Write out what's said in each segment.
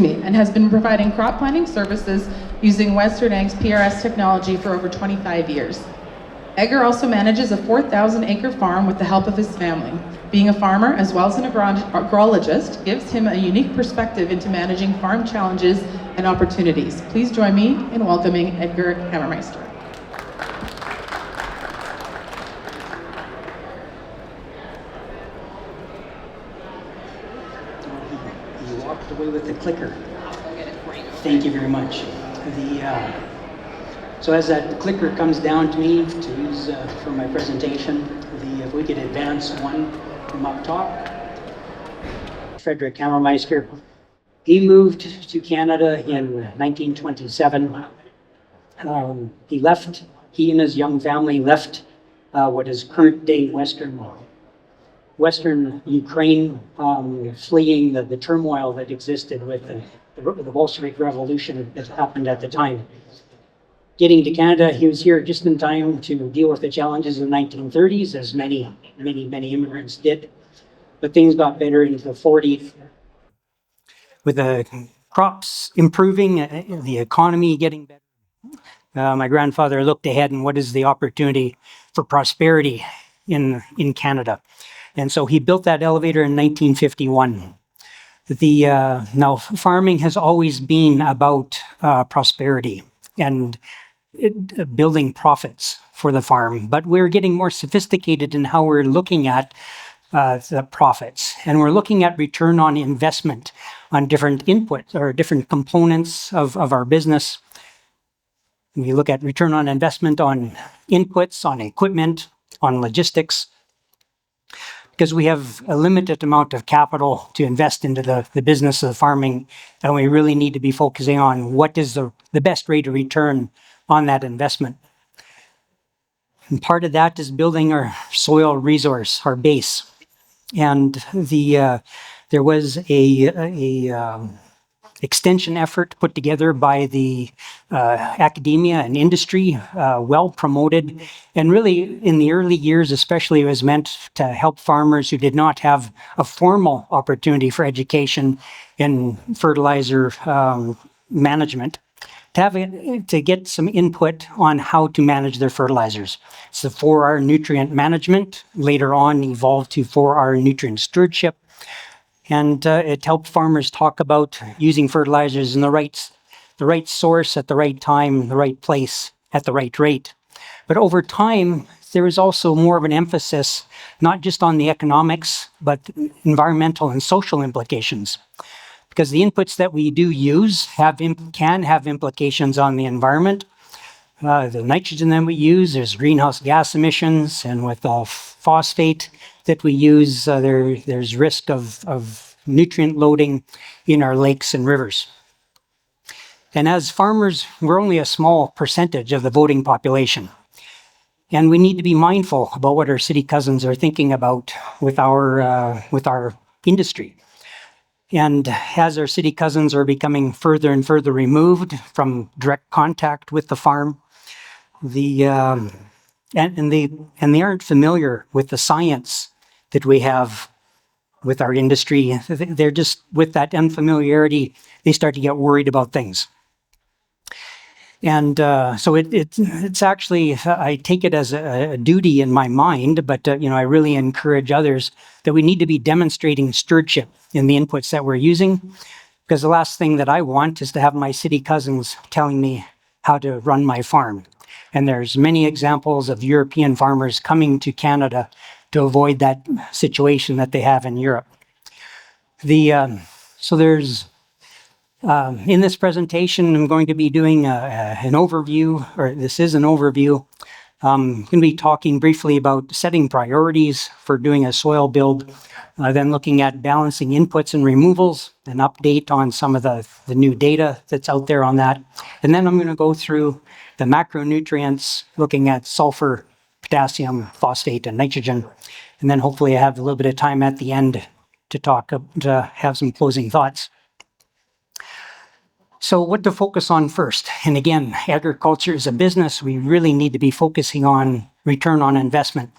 and has been providing crop planting services using Western Ag's PRS technology for over 25 years. Edgar also manages a 4,000-acre farm with the help of his family. Being a farmer as well as an agrologist gives him a unique perspective into managing farm challenges and opportunities. Please join me in welcoming Edgar Hammermeister. You walked away with the clicker. Thank you very much. So as that clicker comes down to me to use for my presentation, if we could advance one from up top. Frederick Hammermeister, he moved to Canada in 1927. He and his young family left what is current day Western Ukraine, fleeing the turmoil that existed with the Bolshevik Revolution that happened at the time. Getting to Canada, he was here just in time to deal with the challenges in the 1930s, as many immigrants did. But things got better into the 40s. With the crops improving, the economy getting better, my grandfather looked ahead and what is the opportunity for prosperity in Canada. And so he built that elevator in 1951. Now, farming has always been about prosperity and building profits for the farm, but we're getting more sophisticated in how we're looking at the profits, and we're looking at return on investment on different inputs or different components of our business. We look at return on investment on inputs, on equipment, on logistics, because we have a limited amount of capital to invest into the business of farming, and we really need to be focusing on what is the best rate of return on that investment. And part of that is building our soil resource, our base. And there was a extension effort put together by the academia and industry, well promoted, and really in the early years especially, it was meant to help farmers who did not have a formal opportunity for education in fertilizer management to get some input on how to manage their fertilizers. It's the 4R nutrient management, later on evolved to 4R nutrient stewardship. And it helped farmers talk about using fertilizers in the right source at the right time, the right place, at the right rate. But over time, there is also more of an emphasis, not just on the economics, but environmental and social implications. Because the inputs that we do use can have implications on the environment. The nitrogen that we use, there's greenhouse gas emissions, and with phosphate that we use, there's risk of nutrient loading in our lakes and rivers. And as farmers, we're only a small percentage of the voting population. And we need to be mindful about what our city cousins are thinking about with our industry. And as our city cousins are becoming further and further removed from direct contact with the farm, they aren't familiar with the science that we have with our industry. They're just, with that unfamiliarity, they start to get worried about things. And so it's actually, I take it as a duty in my mind, but I really encourage others that we need to be demonstrating stewardship in the inputs that we're using, because the last thing that I want is to have my city cousins telling me how to run my farm. And there's many examples of European farmers coming to Canada to avoid that situation that they have in Europe. So there's in this presentation, I'm going to be doing an overview, or this is an overview. I'm going to be talking briefly about setting priorities for doing a soil build, then looking at balancing inputs and removals, an update on some of the new data that's out there on that. And then I'm going to go through the macronutrients, looking at sulfur, potassium, phosphate, and nitrogen. And then hopefully I have a little bit of time at the end to have some closing thoughts. So what to focus on first? And again, agriculture is a business. We really need to be focusing on return on investment.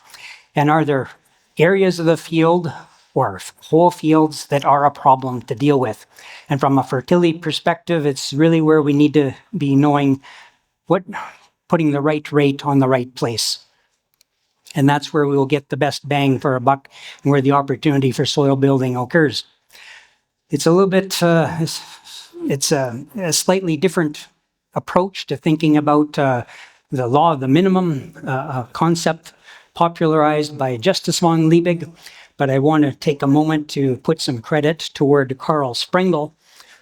And are there areas of the field or whole fields that are a problem to deal with. And from a fertility perspective, it's really where we need to be knowing putting the right rate on the right place. And that's where we will get the best bang for a buck and where the opportunity for soil building occurs. It's a little bit, it's a slightly different approach to thinking about the law of the minimum, a concept popularized by Justus von Liebig. But I want to take a moment to put some credit toward Carl Sprengel,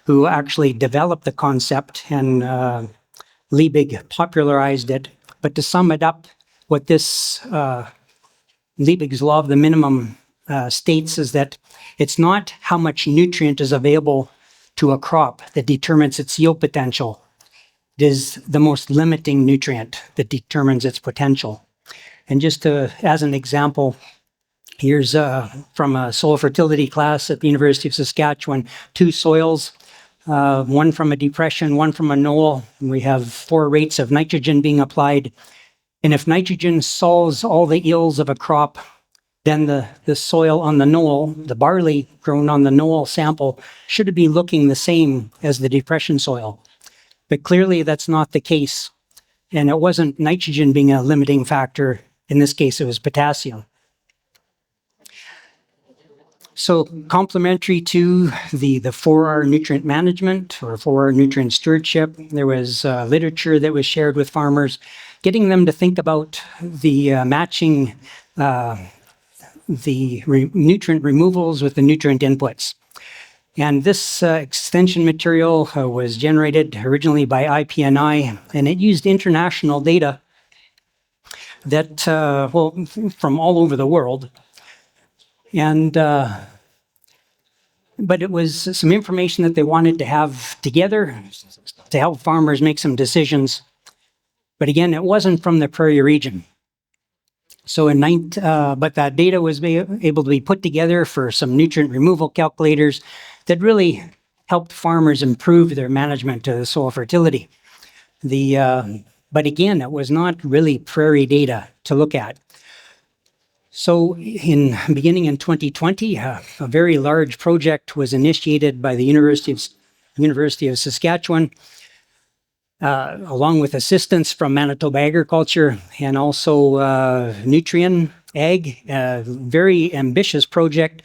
who actually developed the concept, and Liebig popularized it. But to sum it up, what this Liebig's law of the minimum states is that it's not how much nutrient is available to a crop that determines its yield potential. It is the most limiting nutrient that determines its potential. And just as an example, here's from a soil fertility class at the University of Saskatchewan, 2 soils, one from a depression, one from a knoll. And we have 4 rates of nitrogen being applied. And if nitrogen solves all the ills of a crop, then the soil on the knoll, the barley grown on the knoll sample, should be looking the same as the depression soil. But clearly that's not the case. And it wasn't nitrogen being a limiting factor. In this case, it was potassium. So complementary to the 4R nutrient management or 4R nutrient stewardship, there was literature that was shared with farmers, getting them to think about the matching nutrient removals with the nutrient inputs. And this extension material was generated originally by IPNI, and it used international data that, from all over the world. And but it was some information that they wanted to have together to help farmers make some decisions. But again, it wasn't from the prairie region. So but that data was able to be put together for some nutrient removal calculators that really helped farmers improve their management of soil fertility. But again, it was not really prairie data to look at. So beginning in 2020, a very large project was initiated by the University of Saskatchewan, along with assistance from Manitoba Agriculture and also Nutrien Ag, a very ambitious project.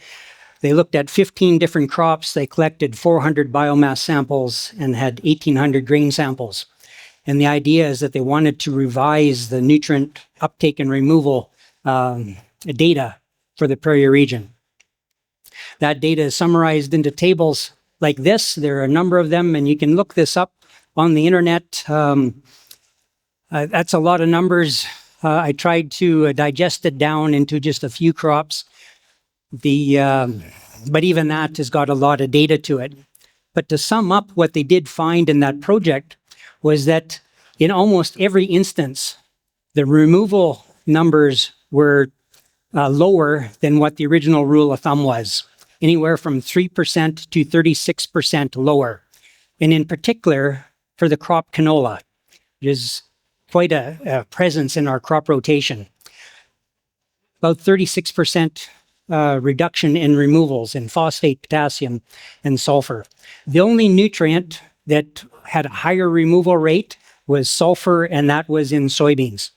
They looked at 15 different crops. They collected 400 biomass samples and had 1,800 grain samples. And the idea is that they wanted to revise the nutrient uptake and removal data for the prairie region. That data is summarized into tables like this. There are a number of them, and you can look this up on the internet. That's a lot of numbers. I tried to digest it down into just a few crops. But even that has got a lot of data to it. But to sum up, what they did find in that project was that in almost every instance, the removal numbers were lower than what the original rule of thumb was, anywhere from 3% to 36% lower. And in particular, for the crop canola, which is quite a presence in our crop rotation. About 36% reduction in removals in phosphate, potassium, and sulfur. The only nutrient that had a higher removal rate was sulfur, and that was in soybeans.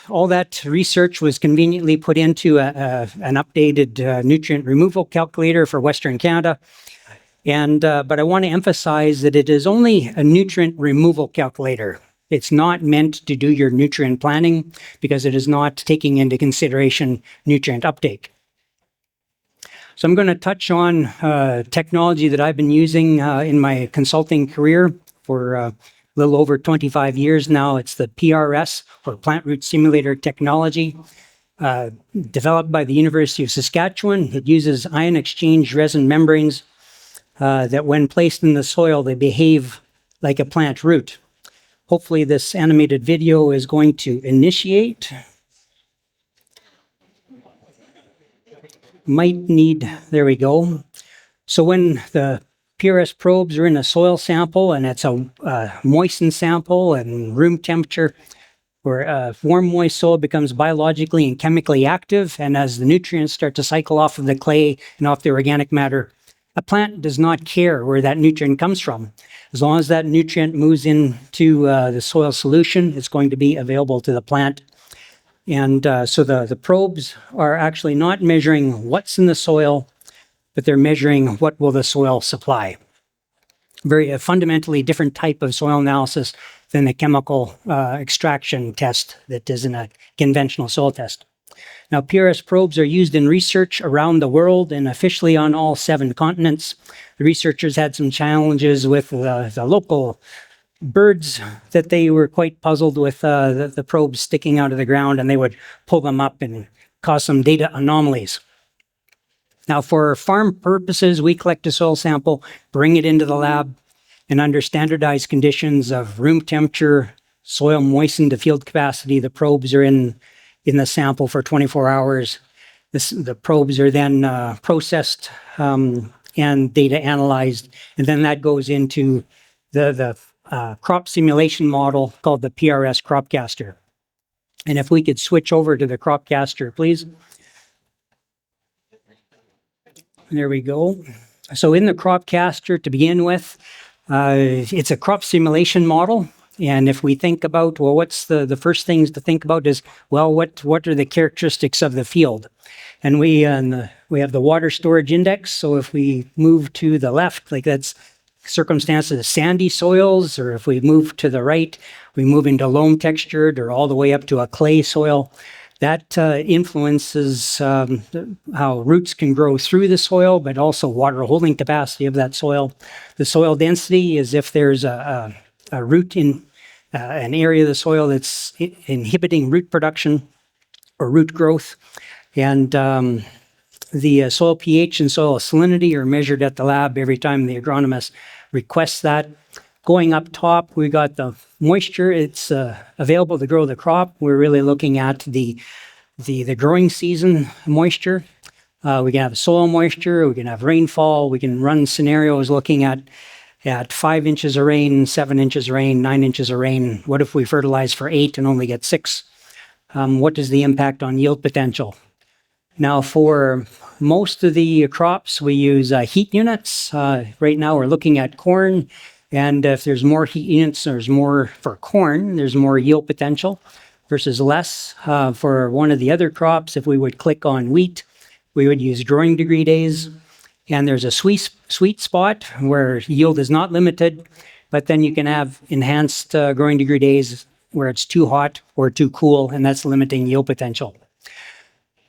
All that research was conveniently put into an updated nutrient removal calculator for Western Canada. But I want to emphasize that it is only a nutrient removal calculator. It's not meant to do your nutrient planning because it is not taking into consideration nutrient uptake. So I'm going to touch on technology that I've been using in my consulting career for a little over 25 years now. It's the PRS, or Plant Root Simulator technology, developed by the University of Saskatchewan. It uses ion exchange resin membranes that when placed in the soil, they behave like a plant root. Hopefully this animated video is going to initiate. There we go. So when the PRS probes are in a soil sample and it's a moistened sample and room temperature, where warm, moist soil becomes biologically and chemically active, and as the nutrients start to cycle off of the clay and off the organic matter, a plant does not care where that nutrient comes from. As long as that nutrient moves into the soil solution, it's going to be available to the plant. And so the probes are actually not measuring what's in the soil, but they're measuring what will the soil supply. Very fundamentally different type of soil analysis than the chemical extraction test that is in a conventional soil test. Now, PRS probes are used in research around the world and officially on all 7 continents. The researchers had some challenges with the local birds that they were quite puzzled with the probes sticking out of the ground, and they would pull them up and cause some data anomalies. Now, for farm purposes, we collect a soil sample, bring it into the lab, and under standardized conditions of room temperature, soil moistened to field capacity, the probes are in the sample for 24 hours. The probes are then processed and data analyzed, and then that goes into the crop simulation model called the PRS cropcaster. And if we could switch over to the cropcaster, please. There we go. So in the cropcaster, to begin with, it's a crop simulation model. And if we think about, well, what's the first things to think about is, well, what are the characteristics of the field? And we have the water storage index. So if we move to the left, like that's circumstances of sandy soils, or if we move to the right, we move into loam textured or all the way up to a clay soil. That influences how roots can grow through the soil, but also water holding capacity of that soil. The soil density is if there's a root in an area of the soil that's inhibiting root production or root growth. And the soil pH and soil salinity are measured at the lab every time the agronomist requests that. Going up top, we got the moisture. It's available to grow the crop. We're really looking at the growing season moisture. We can have soil moisture. We can have rainfall. We can run scenarios looking at 5 inches of rain, 7 inches of rain, 9 inches of rain. What if we fertilize for 8 and only get 6? What is the impact on yield potential? Now, for most of the crops, we use heat units. Right now, we're looking at corn. And if there's more heat units, there's more for corn, there's more yield potential versus less. For one of the other crops, if we would click on wheat, we would use growing degree days. And there's a sweet spot where yield is not limited, but then you can have enhanced growing degree days where it's too hot or too cool, and that's limiting yield potential.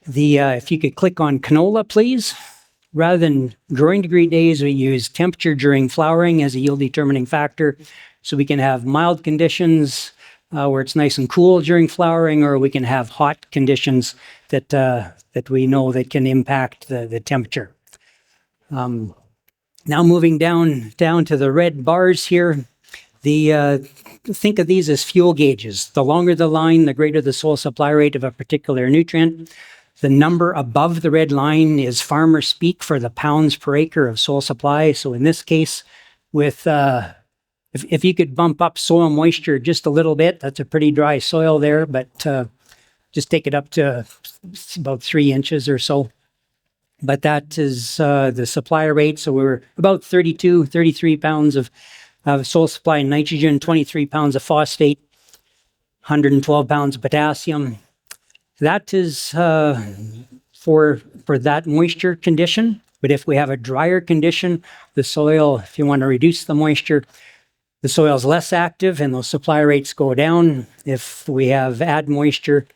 If you could click on canola, please. Rather than growing degree days, we use temperature during flowering as a yield determining factor. So we can have mild conditions where it's nice and cool during flowering, or we can have hot conditions that we know that can impact the temperature. Now moving down to the red bars here, think of these as fuel gauges. The longer the line, the greater the soil supply rate of a particular nutrient. The number above the red line is farmer speak for the pounds per acre of soil supply. So in this case, with if you could bump up soil moisture just a little bit, that's a pretty dry soil there, but just take it up to about 3 inches or so. But that is the supply rate. So we're about 33 pounds of soil supply nitrogen, 23 pounds of phosphate, 112 pounds of potassium. That is for that moisture condition. But if we have a drier condition, the soil, if you want to reduce the moisture, the soil is less active and those supply rates go down. If we have add moisture,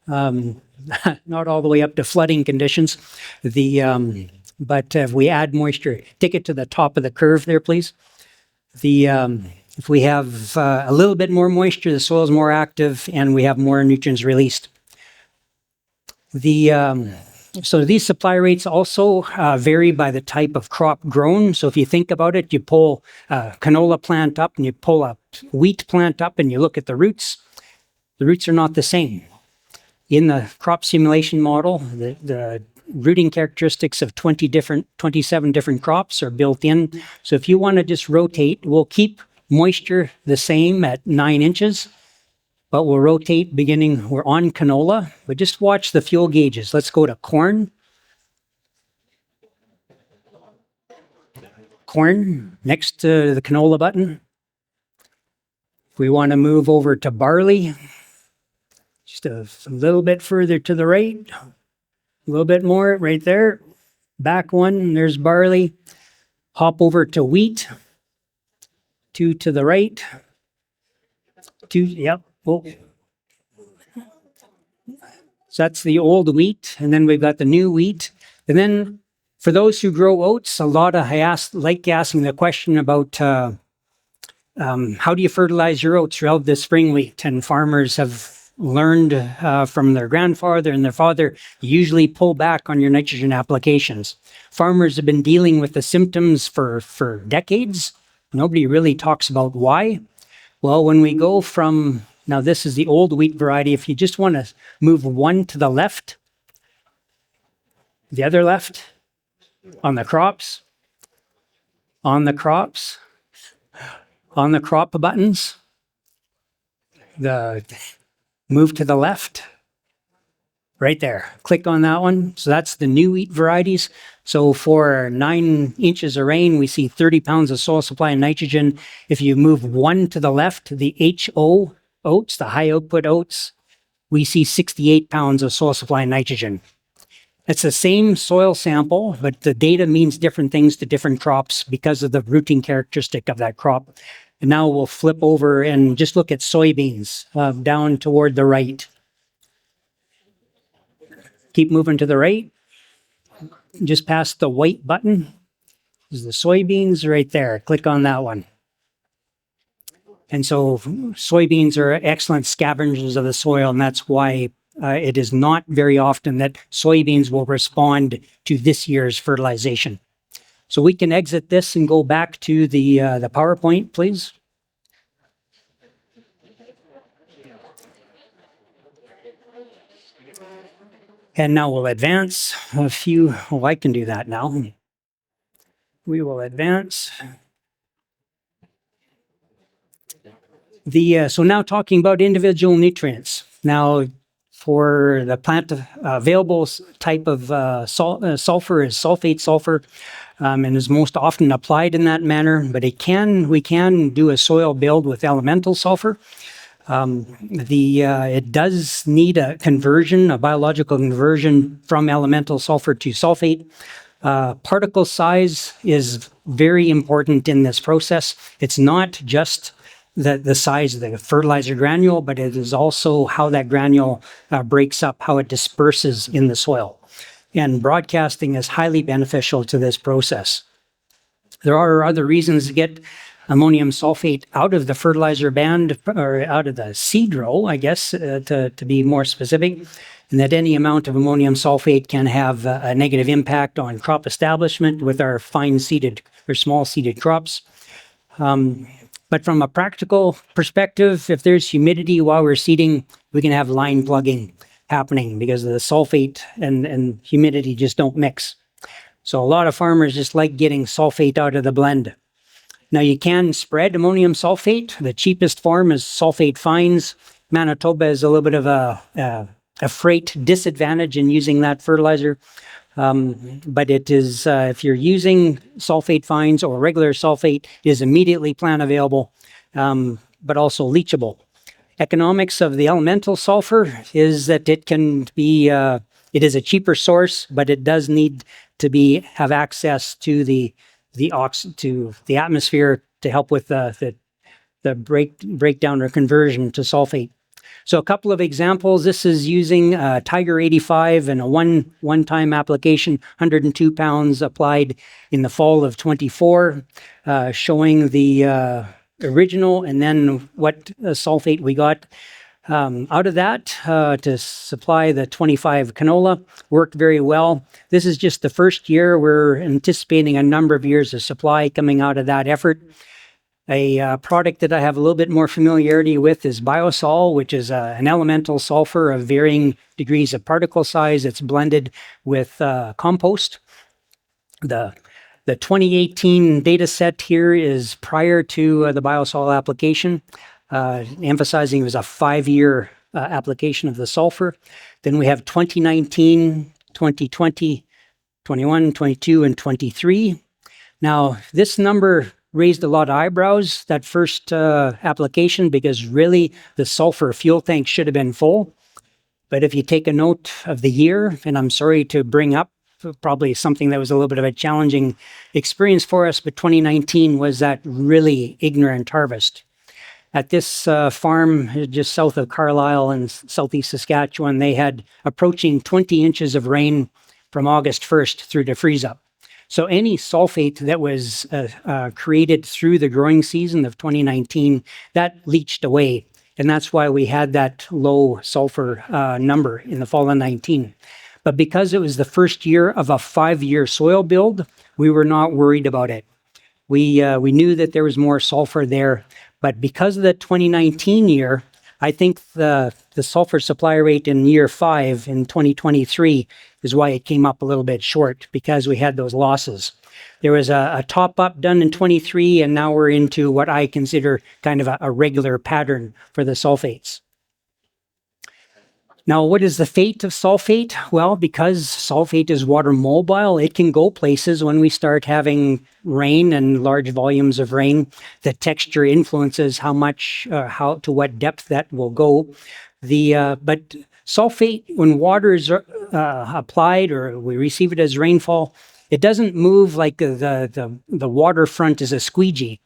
not all the way up to flooding conditions, but if we add moisture, take it to the top of the curve there, please. If we have a little bit more moisture, the soil is more active and we have more nutrients released. So these supply rates also vary by the type of crop grown. So if you think about it, you pull a canola plant up and you pull a wheat plant up and you look at the roots are not the same. In the crop simulation model, the rooting characteristics of 27 different crops are built in. So if you want to just rotate, we'll keep moisture the same at 9 inches. but we'll rotate beginning, we're on canola, but just watch the fuel gauges. Let's go to corn. Corn next to the canola button. If we want to move over to barley, just a little bit further to the right, a little bit more right there. Back one, there's barley. Hop over to wheat. 2 to the right. 2, yep. Oh. So that's the old wheat, and then we've got the new wheat. And then for those who grow oats, a lot of like asking the question about how do you fertilize your oats throughout the spring wheat? And farmers have learned from their grandfather and their father, you usually pull back on your nitrogen applications. Farmers have been dealing with the symptoms for decades. Nobody really talks about why. Well, when we go from, now this is the old wheat variety, if you just want to move one to the left, the other left, on the crops, on the crops, on the crop buttons, the move to the left, right there. Click on that one. So that's the new wheat varieties. So for 9 inches of rain, we see 30 pounds of soil supply and nitrogen. If you move one to the left, the HO oats, the high output oats, we see 68 pounds of soil supply and nitrogen. It's the same soil sample, but the data means different things to different crops because of the rooting characteristic of that crop. And now we'll flip over and just look at soybeans down toward the right. Keep moving to the right. Just past the white button is the soybeans right there. Click on that one. And so soybeans are excellent scavengers of the soil, and that's why it is not very often that soybeans will respond to this year's fertilization. So we can exit this and go back to the PowerPoint, please. And now we'll advance a few. Oh, I can do that now. We will advance. So now talking about individual nutrients. Now, for the plant, available type of sulfur is sulfate sulfur, and is most often applied in that manner. But we can do a soil build with elemental sulfur. It does need a conversion, a biological conversion from elemental sulfur to sulfate. Particle size is very important in this process. It's not just the size of the fertilizer granule, but it is also how that granule breaks up, how it disperses in the soil. And broadcasting is highly beneficial to this process. There are other reasons to get ammonium sulfate out of the fertilizer band, or out of the seed row, I guess, to be more specific, and that any amount of ammonium sulfate can have a negative impact on crop establishment with our fine seeded or small seeded crops. But from a practical perspective, if there's humidity while we're seeding, we can have line plugging happening because the sulfate and humidity just don't mix. So a lot of farmers just like getting sulfate out of the blend. Now you can spread ammonium sulfate. The cheapest form is sulfate fines. Manitoba is a little bit of a freight disadvantage in using that fertilizer. But it is, if you're using sulfate fines or regular sulfate, it is immediately plant available, but also leachable. Economics of the elemental sulfur is that it can be, it is a cheaper source, but it does need to have access to the atmosphere to help with the breakdown or conversion to sulfate. So a couple of examples. This is using Tiger 85 and a one-time application, 102 pounds applied in the fall of 24, showing the original and then what sulfate we got out of that to supply the 25 canola. Worked very well. This is just the first year. We're anticipating a number of years of supply coming out of that effort. A product that I have a little bit more familiarity with is Biosol, which is an elemental sulfur of varying degrees of particle size. It's blended with compost. The 2018 data set here is prior to the Biosol application. emphasizing it was a 5-year application of the sulfur. Then we have 2019, 2020, 21, 22, and 23. Now, this number raised a lot of eyebrows, that first application, because really the sulfur fuel tank should have been full. But if you take a note of the year, and I'm sorry to bring up probably something that was a little bit of a challenging experience for us, but 2019 was that really ignorant harvest. At this farm just south of Carlisle in southeast Saskatchewan, they had approaching 20 inches of rain from August 1st through to freeze up. So any sulfate that was created through the growing season of 2019, that leached away. And that's why we had that low sulfur number in the fall of 19. But because it was the first year of a 5-year soil build, we were not worried about it. We knew that there was more sulfur there, but because of the 2019 year, I think the sulfur supply rate in year 5 in 2023 is why it came up a little bit short, because we had those losses. There was a top up done in 23, and now we're into what I consider kind of a regular pattern for the sulfates. Now, what is the fate of sulfate? Well, because sulfate is water mobile, it can go places when we start having rain and large volumes of rain. The texture influences how much, to what depth that will go. But sulfate, when water is applied or we receive it as rainfall, it doesn't move like the waterfront is a squeegee.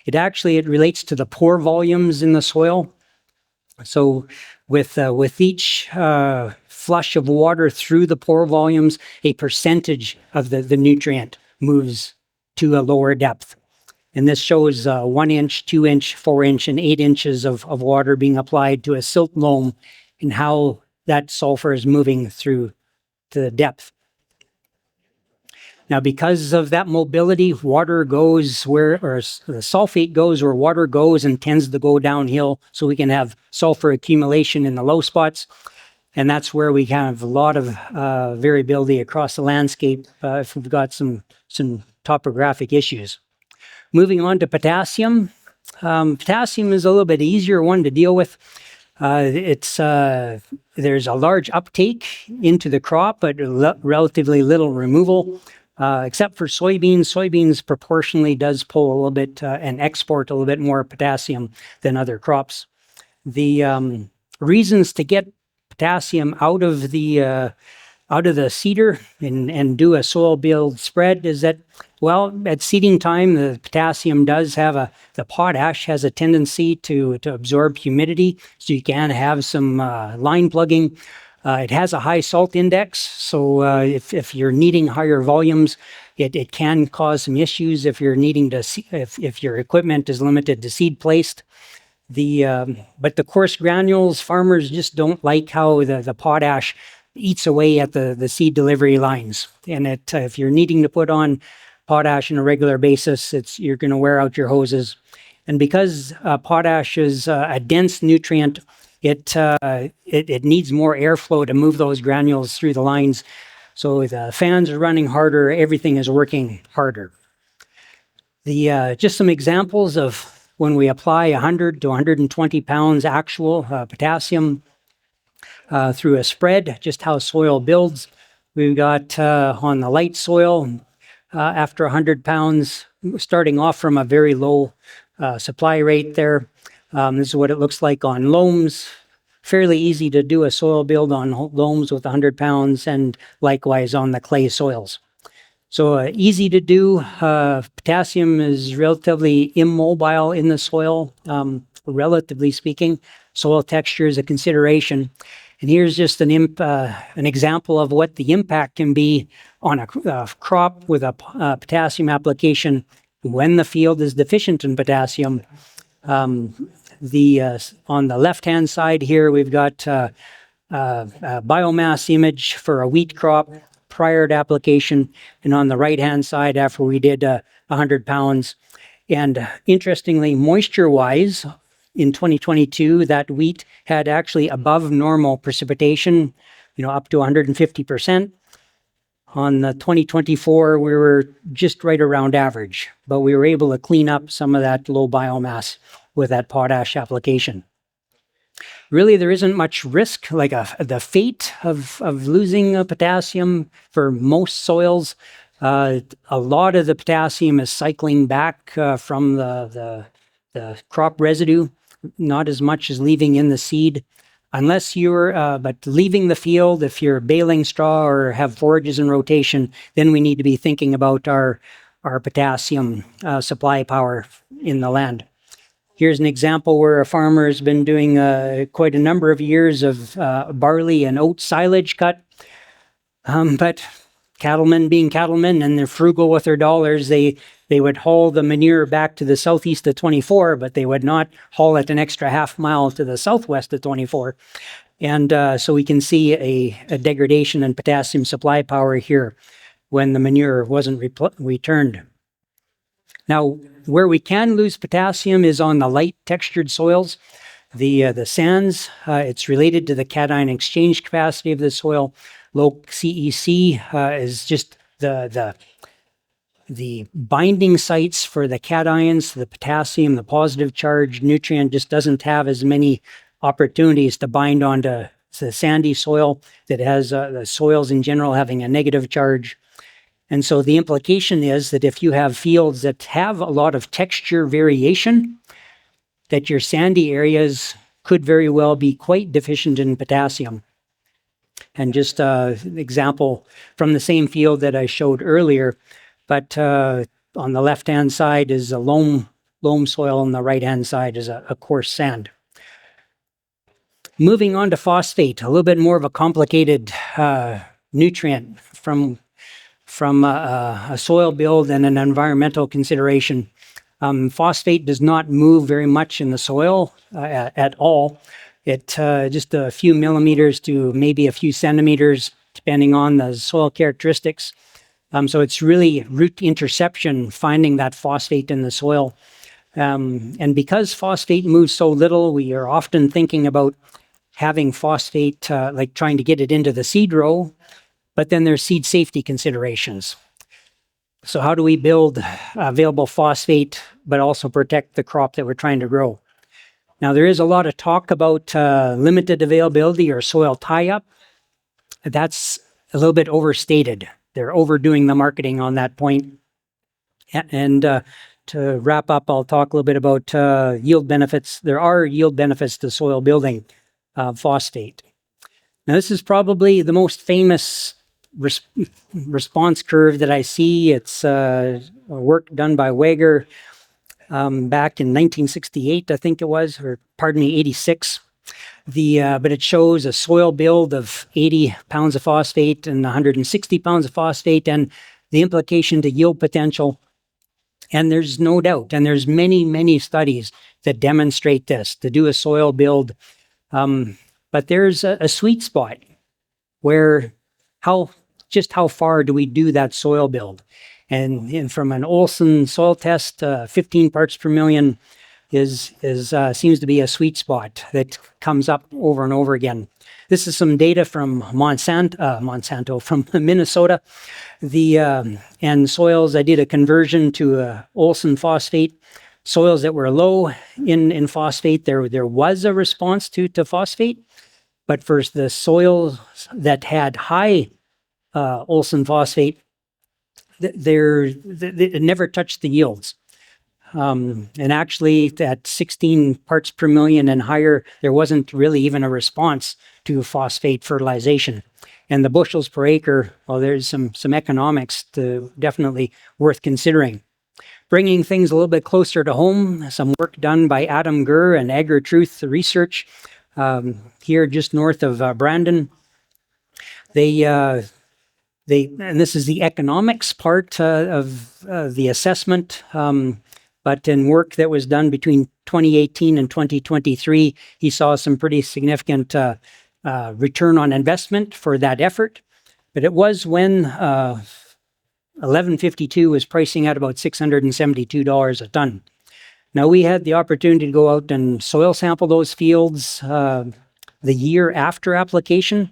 It relates to the pore volumes in the soil. So with each flush of water through the pore volumes, a percentage of the nutrient moves to a lower depth. And this shows 1 inch, 2 inch, 4 inch, and 8 inches of water being applied to a silt loam and how that sulfur is moving through to the depth. Now, because of that mobility, water goes or the sulfate goes where water goes and tends to go downhill, so we can have sulfur accumulation in the low spots. And that's where we have a lot of variability across the landscape if we've got some topographic issues. Moving on to potassium. Potassium is a little bit easier one to deal with. There's a large uptake into the crop, but relatively little removal. Except for soybeans. Soybeans proportionally does pull a little bit and export a little bit more potassium than other crops. The reasons to get potassium out of the seeder and do a soil build spread is that, well, at seeding time, the potassium does have the potash has a tendency to absorb humidity, so you can have some line plugging. It has a high salt index, so if you're needing higher volumes, it can cause some issues if you're needing to if your equipment is limited to seed placed. But the coarse granules, farmers just don't like how the potash eats away at the seed delivery lines. And if you're needing to put on potash on a regular basis, you're going to wear out your hoses. And because potash is a dense nutrient, it needs more airflow to move those granules through the lines. So the fans are running harder, everything is working harder. Just some examples of when we apply 100 to 120 pounds actual potassium through a spread, just how soil builds. We've got on the light soil, after 100 pounds, starting off from a very low supply rate there. This is what it looks like on loams. Fairly easy to do a soil build on loams with 100 pounds and likewise on the clay soils. So easy to do. Potassium is relatively immobile in the soil, relatively speaking. Soil texture is a consideration. And here's just an example of what the impact can be on a crop with a potassium application when the field is deficient in potassium. On the left-hand side here, we've got a biomass image for a wheat crop prior to application, and on the right-hand side after we did 100 pounds. And interestingly, moisture-wise, in 2022, that wheat had actually above normal precipitation, up to 150%. On the 2024, we were just right around average, but we were able to clean up some of that low biomass with that potash application. Really, there isn't much risk, like the fate of losing potassium for most soils. A lot of the potassium is cycling back from the crop residue, not as much as leaving in the seed. Unless you're, but leaving the field, if you're baling straw or have forages in rotation, then we need to be thinking about our potassium supply power in the land. Here's an example where a farmer has been doing quite a number of years of barley and oat silage cut. But cattlemen being cattlemen, and they're frugal with their dollars, they would haul the manure back to the southeast of 24, but they would not haul it an extra half mile to the southwest of 24. And so we can see a degradation in potassium supply power here when the manure wasn't returned. Now, where we can lose potassium is on the light textured soils. The sands, it's related to the cation exchange capacity of the soil. Low CEC is just the binding sites for the cations, the potassium, the positive charge nutrient just doesn't have as many opportunities to bind onto the sandy soil that has the soils in general having a negative charge. And so the implication is that if you have fields that have a lot of texture variation, that your sandy areas could very well be quite deficient in potassium. And just an example from the same field that I showed earlier, but on the left-hand side is a loam soil, on the right-hand side is a coarse sand. Moving on to phosphate, a little bit more of a complicated nutrient from a soil build and an environmental consideration. Phosphate does not move very much in the soil at all. It just a few millimeters to maybe a few centimeters, depending on the soil characteristics. So it's really root interception, finding that phosphate in the soil. And because phosphate moves so little, we are often thinking about having phosphate, like trying to get it into the seed row, but then there's seed safety considerations. So how do we build available phosphate, but also protect the crop that we're trying to grow? Now, there is a lot of talk about limited availability or soil tie-up. That's a little bit overstated. They're overdoing the marketing on that point. And to wrap up, I'll talk a little bit about yield benefits. There are yield benefits to soil building phosphate. Now, this is probably the most famous response curve that I see. It's work done by Wager back in 1968, I think it was, or pardon me, 86. But it shows a soil build of 80 pounds of phosphate and 160 pounds of phosphate, and the implication to yield potential. And there's no doubt, and there's many studies that demonstrate this, to do a soil build. But there's a sweet spot where just how far do we do that soil build? And from an Olsen soil test, 15 parts per million seems to be a sweet spot that comes up over and over again. This is some data from Monsanto from Minnesota. And soils, I did a conversion to Olsen phosphate. Soils that were low in phosphate, there was a response to phosphate, but for the soils that had high Olsen phosphate, it never touched the yields. And actually, at 16 parts per million and higher, there wasn't really even a response to phosphate fertilization. And the bushels per acre, well, there's some economics definitely worth considering. Bringing things a little bit closer to home, some work done by Adam Gurr and AgriTruth Research here just north of Brandon. And this is the economics part of the assessment. But in work that was done between 2018 and 2023, he saw some pretty significant return on investment for that effort. But it was when 1152 was pricing at about $672 a ton. Now, we had the opportunity to go out and soil sample those fields the year after application,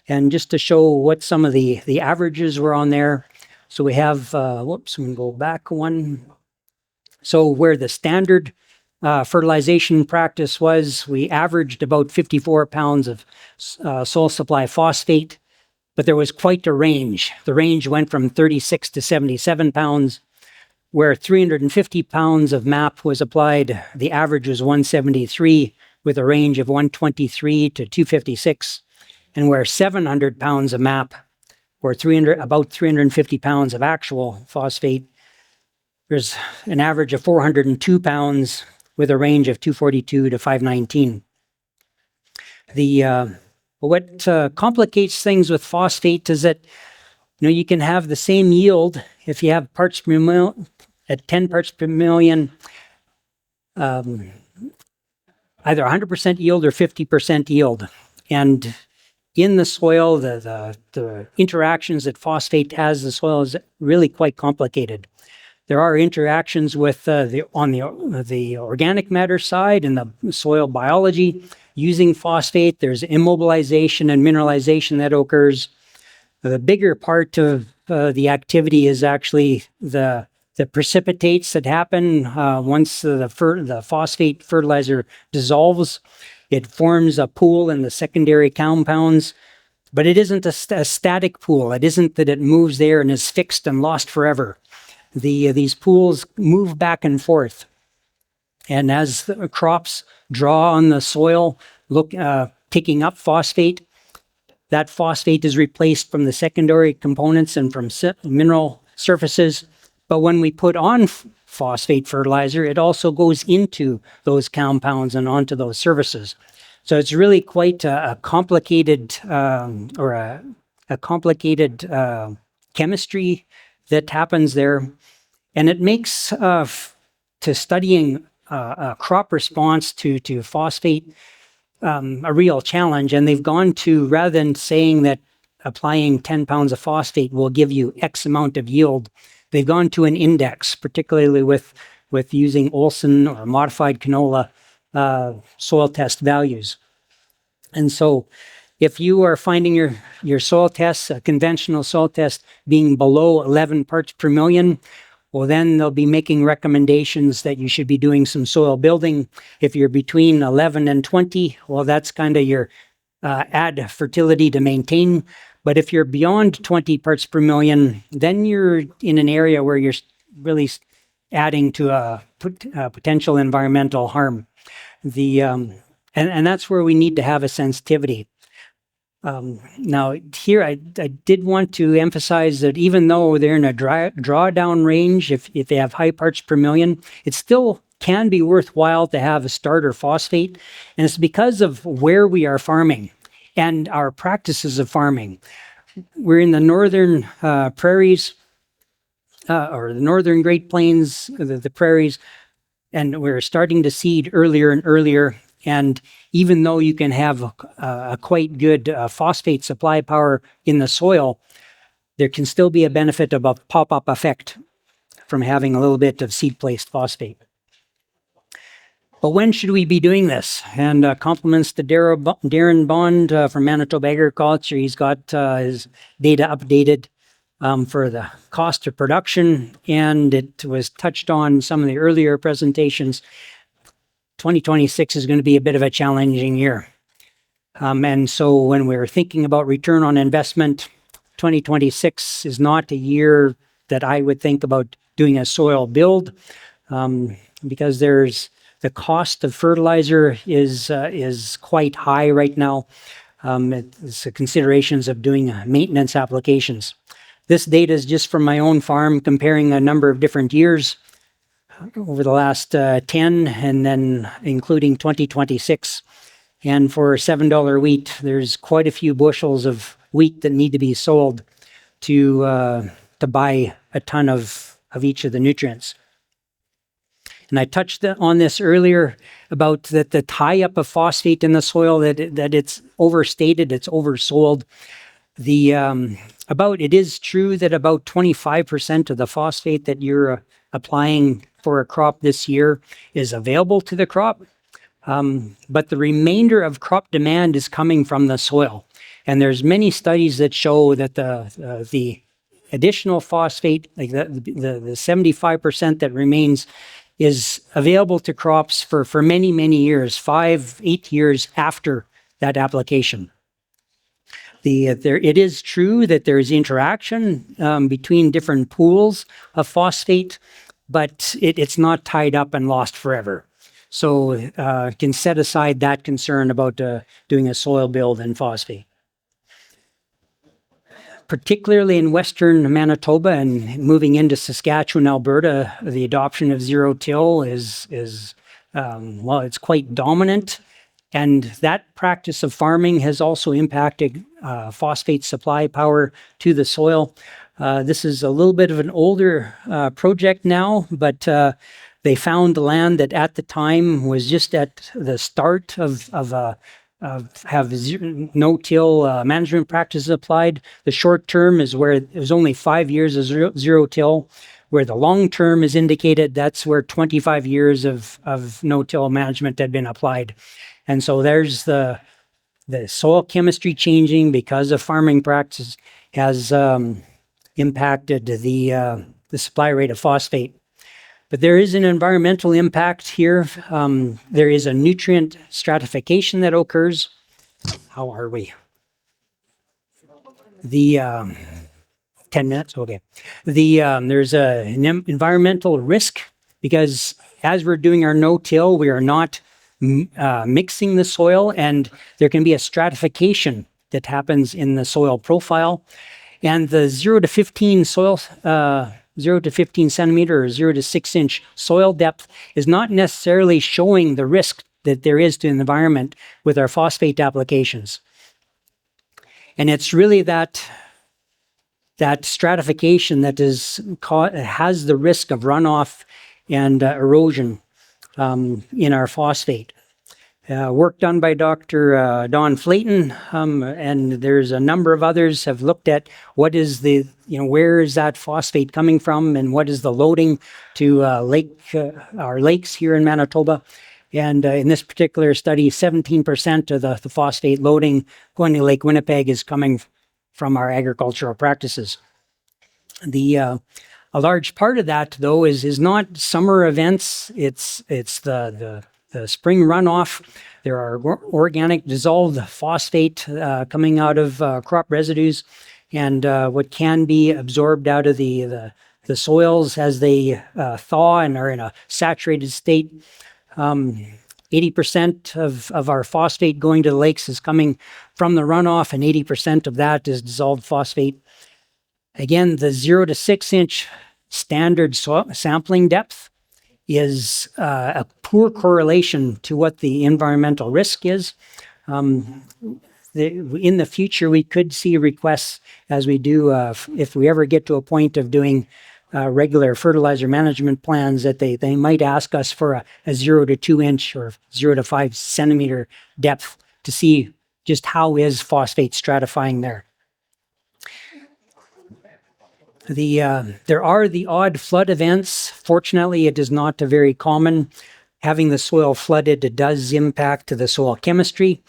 and just to show what some of the averages were on there. So we have, we can go back one. So where the standard fertilization practice was we averaged about 54 pounds of soil supply phosphate, but there was quite a range. The range went from 36 to 77 pounds, where 350 pounds of MAP was applied. The average was 173 with a range of 123 to 256, and where 700 pounds of MAP or about 350 pounds of actual phosphate, there's an average of 402 pounds with a range of 242 to 519. What complicates things with phosphate is that you can have the same yield if you have parts per million at 10 parts per million, either 100% yield or 50% yield. And in the soil, the interactions that phosphate has in the soil is really quite complicated. There are interactions with on the organic matter side and the soil biology using phosphate. There's immobilization and mineralization that occurs. The bigger part of the activity is actually the precipitates that happen once the phosphate fertilizer dissolves. It forms a pool in the secondary compounds, but it isn't a static pool. It isn't that it moves there and is fixed and lost forever. These pools move back and forth. And as the crops draw on the soil, taking up phosphate, that phosphate is replaced from the secondary components and from mineral surfaces. But when we put on phosphate fertilizer, it also goes into those compounds and onto those surfaces. So it's really quite a complicated chemistry that happens there. And it makes to studying crop response to phosphate a real challenge. And they've gone to, rather than saying that applying 10 pounds of phosphate will give you X amount of yield, they've gone to an index, particularly with using Olson or modified canola soil test values. And so if you are finding your soil tests, a conventional soil test, being below 11 parts per million, well, then they'll be making recommendations that you should be doing some soil building. If you're between 11 and 20, well, that's kind of your add fertility to maintain. But if you're beyond 20 parts per million, then you're in an area where you're really adding to a potential environmental harm. And that's where we need to have a sensitivity. Now here, I did want to emphasize that even though they're in a drawdown range, if they have high parts per million, it still can be worthwhile to have a starter phosphate. And it's because of where we are farming and our practices of farming. We're in the northern prairies, or the northern Great Plains, the prairies, and we're starting to seed earlier and earlier. And even though you can have a quite good phosphate supply power in the soil, there can still be a benefit of a pop-up effect from having a little bit of seed-placed phosphate. But when should we be doing this? And compliments to Darren Bond from Manitoba Agriculture. He's got his data updated for the cost of production, and it was touched on in some of the earlier presentations. 2026 is going to be a bit of a challenging year. And so when we're thinking about return on investment, 2026 is not a year that I would think about doing a soil build, because the cost of fertilizer is quite high right now. It's the considerations of doing maintenance applications. This data is just from my own farm, comparing a number of different years over the last 10, and then including 2026. And for $7 wheat, there's quite a few bushels of wheat that need to be sold to buy a ton of each of the nutrients. And I touched on this earlier about that the tie-up of phosphate in the soil, that it's overstated, it's oversold. It is true that about 25% of the phosphate that you're applying for a crop this year is available to the crop, but the remainder of crop demand is coming from the soil. And there's many studies that show that the additional phosphate, like the 75% that remains is available to crops for many, many years, 5, 8 years after that application. It is true that there is interaction between different pools of phosphate, but it's not tied up and lost forever. So can set aside that concern about doing a soil build in phosphate. Particularly in western Manitoba and moving into Saskatchewan, Alberta, the adoption of zero-till is well, it's quite dominant. And that practice of farming has also impacted phosphate supply power to the soil. This is a little bit of an older project now, but they found the land that at the time was just at the start of no-till management practices applied. The short term is where it was only 5 years of zero-till. Where the long term is indicated, that's where 25 years of no-till management had been applied. And so there's the soil chemistry changing because of farming practices has impacted the supply rate of phosphate. But there is an environmental impact here. There is a nutrient stratification that occurs. How are we? The 10 minutes? Okay. There's an environmental risk because as we're doing our no-till, we are not mixing the soil, and there can be a stratification that happens in the soil profile. And the 0 to 15 soil, 0 to 15 centimeter or 0 to 6 inch soil depth is not necessarily showing the risk that there is to the environment with our phosphate applications. And it's really that stratification that has the risk of runoff and erosion in our phosphate. Work done by Dr. Don Flayton, and there's a number of others have looked at what is where is that phosphate coming from and what is the loading to our lakes here in Manitoba. And in this particular study, 17% of the phosphate loading going to Lake Winnipeg is coming from our agricultural practices. A large part of that, though, is not summer events. It's the spring runoff. There are organic dissolved phosphate coming out of crop residues, and what can be absorbed out of the soils as they thaw and are in a saturated state. 80% of our phosphate going to the lakes is coming from the runoff, and 80% of that is dissolved phosphate. Again, the 0 to 6 inch standard soil sampling depth is a poor correlation to what the environmental risk is. In the future, we could see requests as we do, if we ever get to a point of doing regular fertilizer management plans, that they might ask us for a 0 to 2 inch or 0 to 5 centimeter depth to see just how is phosphate stratifying there. There are the odd flood events. Fortunately, it is not very common. Having the soil flooded, it does impact the soil chemistry,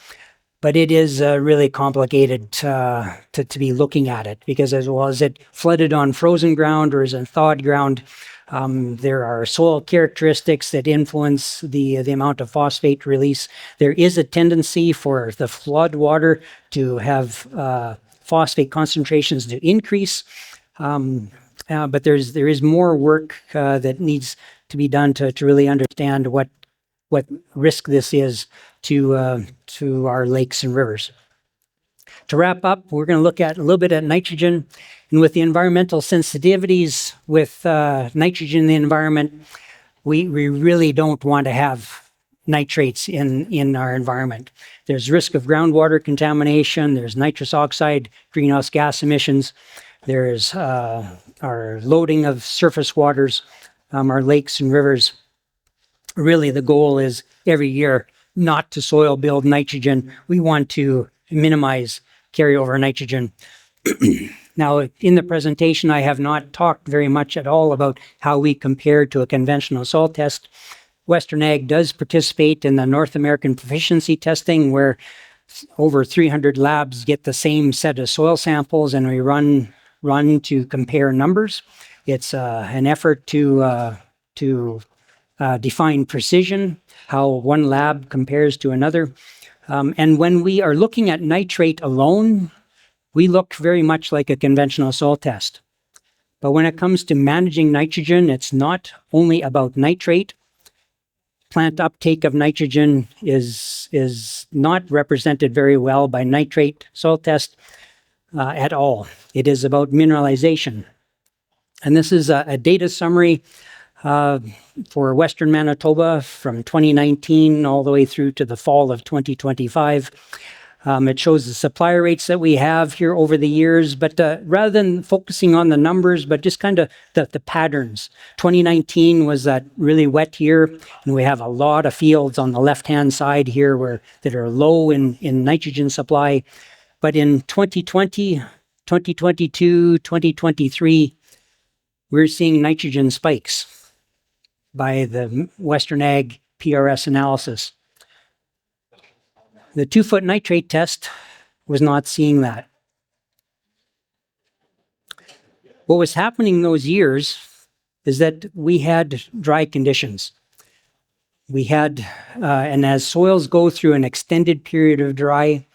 but it is really complicated to be looking at it, because as well as it flooded on frozen ground or is in thawed ground, there are soil characteristics that influence the amount of phosphate release. There is a tendency for the flood water to have phosphate concentrations to increase. But there is more work that needs to be done to really understand what risk this is to our lakes and rivers. To wrap up, we're going to look at a little bit at nitrogen, and with the environmental sensitivities with nitrogen in the environment, we really don't want to have nitrates in our environment. There's risk of groundwater contamination. There's nitrous oxide, greenhouse gas emissions. There's our loading of surface waters, our lakes and rivers. Really, the goal is every year not to soil build nitrogen. We want to minimize carryover nitrogen. Now, in the presentation, I have not talked very much at all about how we compare to a conventional soil test. Western Ag does participate in the North American proficiency testing, where over 300 labs get the same set of soil samples, and we run to compare numbers. It's an effort to define precision, how one lab compares to another. And when we are looking at nitrate alone, we look very much like a conventional soil test. But when it comes to managing nitrogen, it's not only about nitrate. Plant uptake of nitrogen is not represented very well by nitrate soil test at all. It is about mineralization. And this is a data summary for Western Manitoba from 2019 all the way through to the fall of 2025. It shows the supply rates that we have here over the years, but rather than focusing on the numbers, but just kind of the patterns. 2019 was that really wet year, and we have a lot of fields on the left-hand side here that are low in nitrogen supply. But in 2020, 2022, 2023, we're seeing nitrogen spikes by the Western Ag PRS analysis. The 2-foot nitrate test was not seeing that. What was happening those years is that we had dry conditions. We had, and as soils go through an extended period of dry,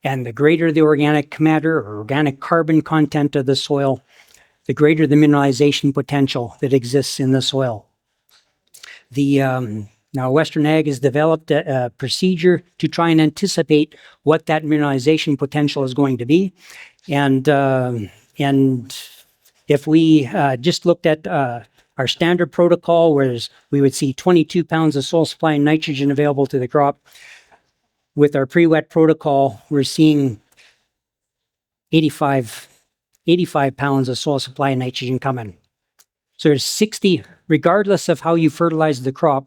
and the greater the organic matter or organic carbon content of the soil, the greater the mineralization potential that exists in the soil. Now, Western Ag has developed a procedure to try and anticipate what that mineralization potential is going to be. And if we just looked at our standard protocol, whereas we would see 22 pounds of soil supply and nitrogen available to the crop, with our pre-wet protocol, we're seeing 85 pounds of soil supply and nitrogen coming. So there's 60, regardless of how you fertilize the crop,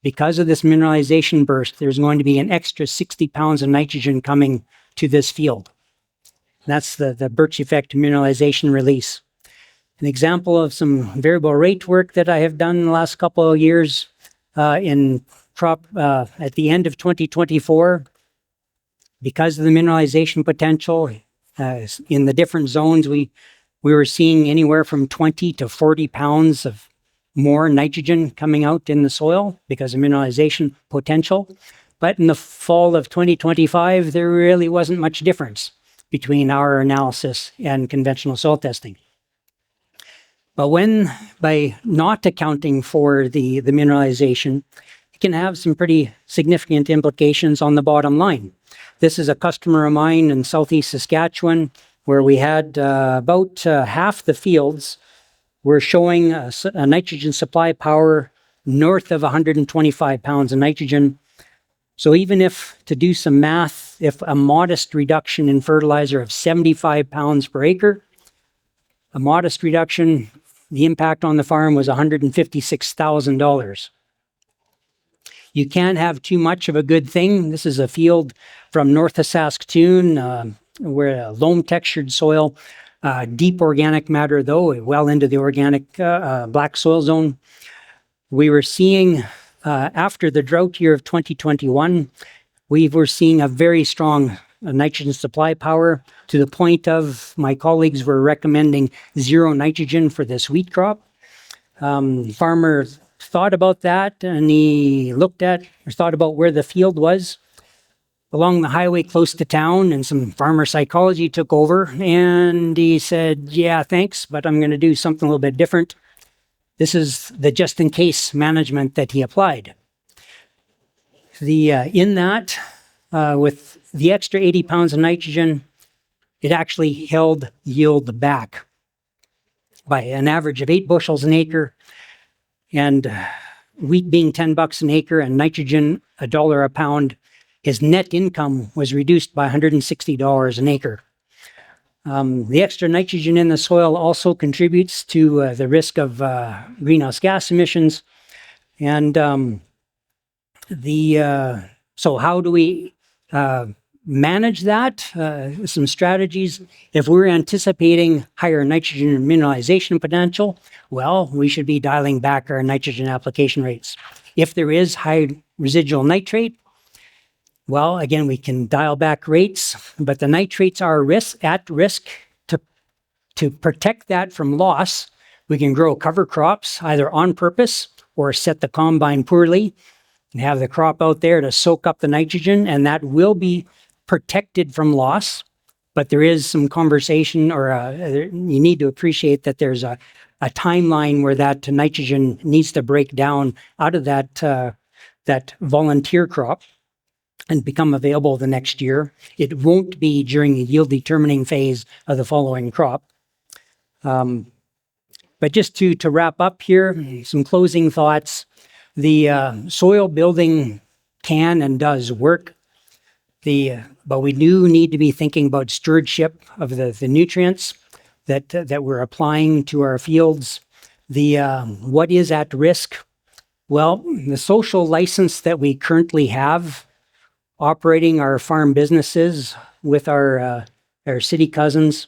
because of this mineralization burst, there's going to be an extra 60 pounds of nitrogen coming to this field. That's the Birch effect mineralization release. An example of some variable rate work that I have done in the last couple of years in crop at the end of 2024, because of the mineralization potential in the different zones, we were seeing anywhere from 20 to 40 pounds of more nitrogen coming out in the soil because of mineralization potential. But in the fall of 2025, there really wasn't much difference between our analysis and conventional soil testing. But by not accounting for the mineralization, it can have some pretty significant implications on the bottom line. This is a customer of mine in southeast Saskatchewan, where we had about half the fields were showing a nitrogen supply power north of 125 pounds of nitrogen. So even if, to do some math, if a modest reduction in fertilizer of 75 pounds per acre, a modest reduction, the impact on the farm was $156,000. You can't have too much of a good thing. This is a field from north of Saskatoon, where a loam textured soil, deep organic matter though, well into the organic black soil zone. We were seeing, after the drought year of 2021, we were seeing a very strong nitrogen supply power to the point of my colleagues were recommending zero nitrogen for this wheat crop. Farmer thought about that, and he thought about where the field was along the highway close to town, and some farmer psychology took over, and he said, yeah, thanks, but I'm going to do something a little bit different. This is the just-in-case management that he applied. With the extra 80 pounds of nitrogen, it actually held yield back by an average of 8 bushels an acre, and wheat being $10 an acre and nitrogen $1 a pound, his net income was reduced by $160 an acre. The extra nitrogen in the soil also contributes to the risk of greenhouse gas emissions. And so how do we manage that? Some strategies. If we're anticipating higher nitrogen mineralization potential, well, we should be dialing back our nitrogen application rates. If there is high residual nitrate, well, again, we can dial back rates, but the nitrates are at risk. To protect that from loss, we can grow cover crops either on purpose or set the combine poorly and have the crop out there to soak up the nitrogen, and that will be protected from loss. But there is some conversation, or you need to appreciate that there's a timeline where that nitrogen needs to break down out of that volunteer crop and become available the next year. It won't be during the yield determining phase of the following crop. But just to wrap up here, some closing thoughts. The soil building can and does work. But we do need to be thinking about stewardship of the nutrients that we're applying to our fields. What is at risk? Well, the social license that we currently have operating our farm businesses with our city cousins,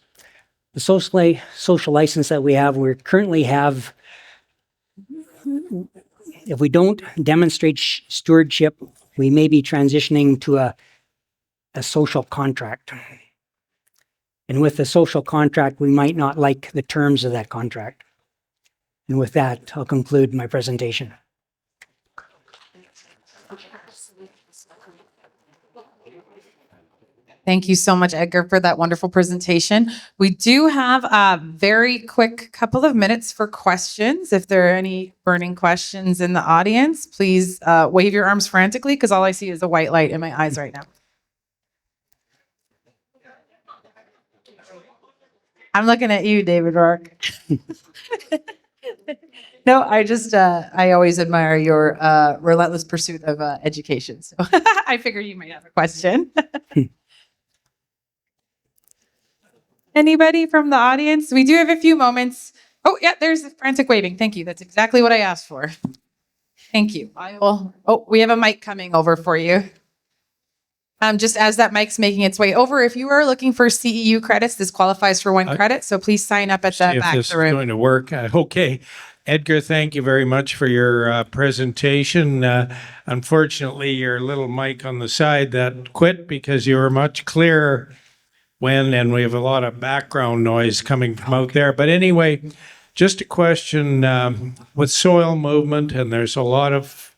the social license that we currently have, if we don't demonstrate stewardship, we may be transitioning to a social contract. And with the social contract, we might not like the terms of that contract. And with that, I'll conclude my presentation. Thank you so much, Edgar, for that wonderful presentation. We do have a very quick couple of minutes for questions. If there are any burning questions in the audience, please wave your arms frantically, because all I see is a white light in my eyes right now. I'm looking at you, David Rourke. No, I always admire your relentless pursuit of education. So I figure you might have a question. Anybody from the audience? We do have a few moments. Oh, yeah, there's the frantic waving. Thank you. That's exactly what I asked for. Thank you. We have a mic coming over for you. Just as that mic's making its way over, if you are looking for CEU credits, this qualifies for one credit. So please sign up at the back of the room. If this is going to work. Okay. Edgar, thank you very much for your presentation. Unfortunately, your little mic on the side that quit because you were much clearer and we have a lot of background noise coming from out there. But anyway, just a question with soil movement, and there's a lot of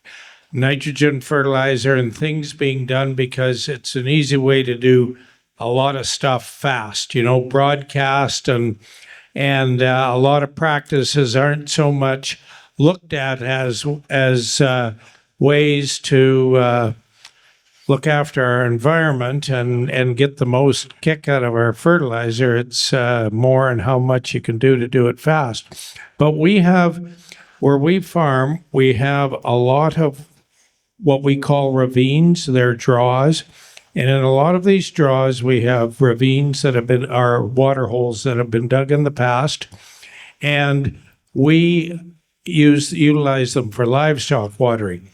nitrogen fertilizer and things being done because it's an easy way to do a lot of stuff fast, broadcast and a lot of practices aren't so much looked at as ways to look after our environment and get the most kick out of our fertilizer. It's more in how much you can do to do it fast. But where we farm, we have a lot of what we call ravines. They're draws. And in a lot of these draws, we have ravines that are water holes that have been dug in the past. And we utilize them for livestock watering.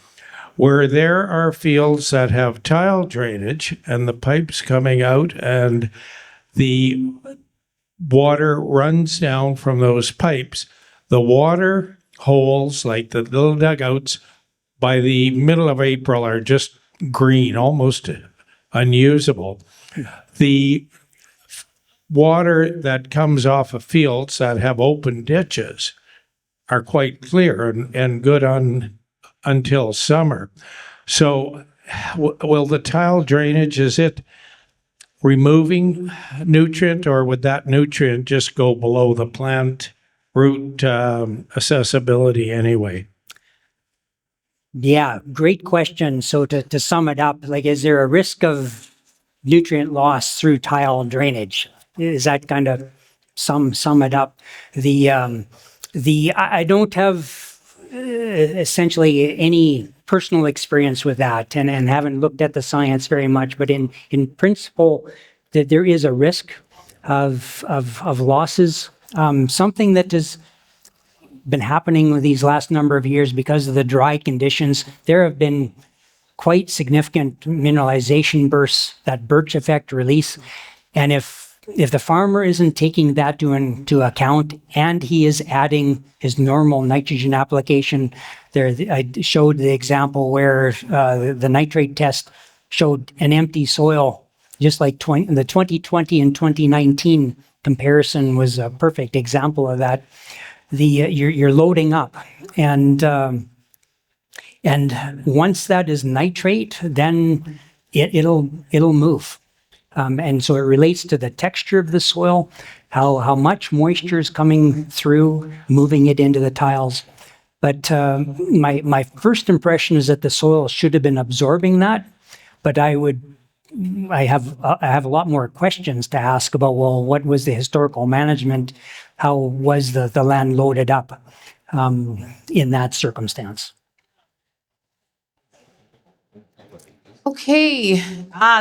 Where there are fields that have tile drainage and the pipes coming out and the water runs down from those pipes, the water holes, like the little dugouts, by the middle of April are just green, almost unusable. The water that comes off of fields that have open ditches are quite clear and good until summer. So will the tile drainage, is it removing nutrient, or would that nutrient just go below the plant root accessibility anyway? Yeah, great question. So to sum it up, is there a risk of nutrient loss through tile drainage? Is that kind of sum it up? I don't have essentially any personal experience with that and haven't looked at the science very much, but in principle that there is a risk of losses. Something that has been happening with these last number of years because of the dry conditions, there have been quite significant mineralization bursts, that birch effect release. And if the farmer isn't taking that into account and he is adding his normal nitrogen application, I showed the example where the nitrate test showed an empty soil, just like the 2020 and 2019 comparison was a perfect example of that. You're loading up, and And once that is nitrate, then it'll move. And so it relates to the texture of the soil, how much moisture is coming through, moving it into the tiles. But my first impression is that the soil should have been absorbing that. But I have a lot more questions to ask about, well, what was the historical management? How was the land loaded up in that circumstance? Okay.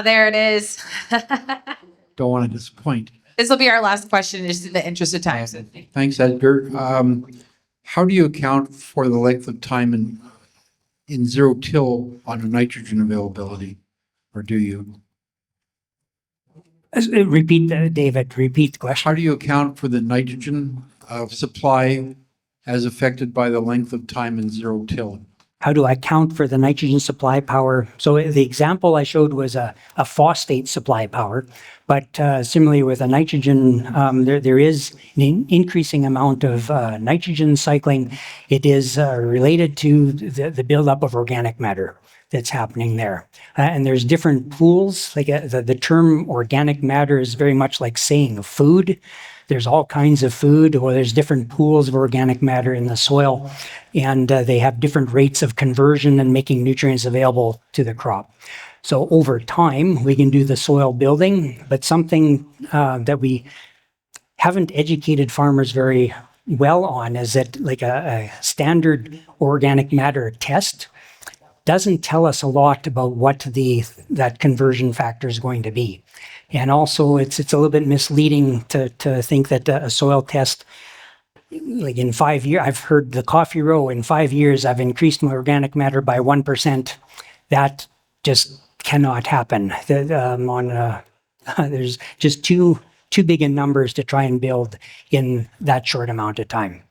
There it is. Don't want to disappoint. This will be our last question, just in the interest of time. So Thanks, Edgar. How do you account for the length of time in zero till on a nitrogen availability, or do you? Repeat, David, repeat the question. How do you account for the nitrogen supply as affected by the length of time in zero till? How do I account for the nitrogen supply power? So the example I showed was a phosphate supply power, but similarly with a nitrogen, there is an increasing amount of nitrogen cycling. It is related to the buildup of organic matter that's happening there. And there's different pools, like the term organic matter is very much like saying food. There's all kinds of food, or there's different pools of organic matter in the soil, and they have different rates of conversion and making nutrients available to the crop. So over time, we can do the soil building, but something that we haven't educated farmers very well on is that like a standard organic matter test doesn't tell us a lot about what that conversion factor is going to be. And also it's a little bit misleading to think that a soil test, like in 5 years, I've heard the coffee row, in 5 years, I've increased my organic matter by 1%. That just cannot happen. There's just too big in numbers to try and build in that short amount of time.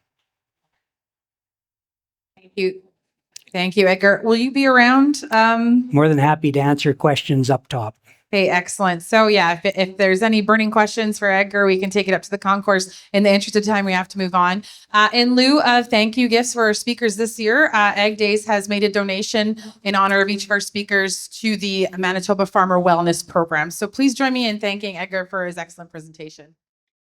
thank you. Thank you, Edgar. Will you be around? More than happy to answer questions up top. Okay, excellent. So yeah, if there's any burning questions for Edgar, we can take it up to the concourse. In the interest of time, we have to move on. In lieu of thank you gifts for our speakers this year, Ag Days has made a donation in honor of each of our speakers to the Manitoba Farmer Wellness Program. So please join me in thanking Edgar for his excellent presentation.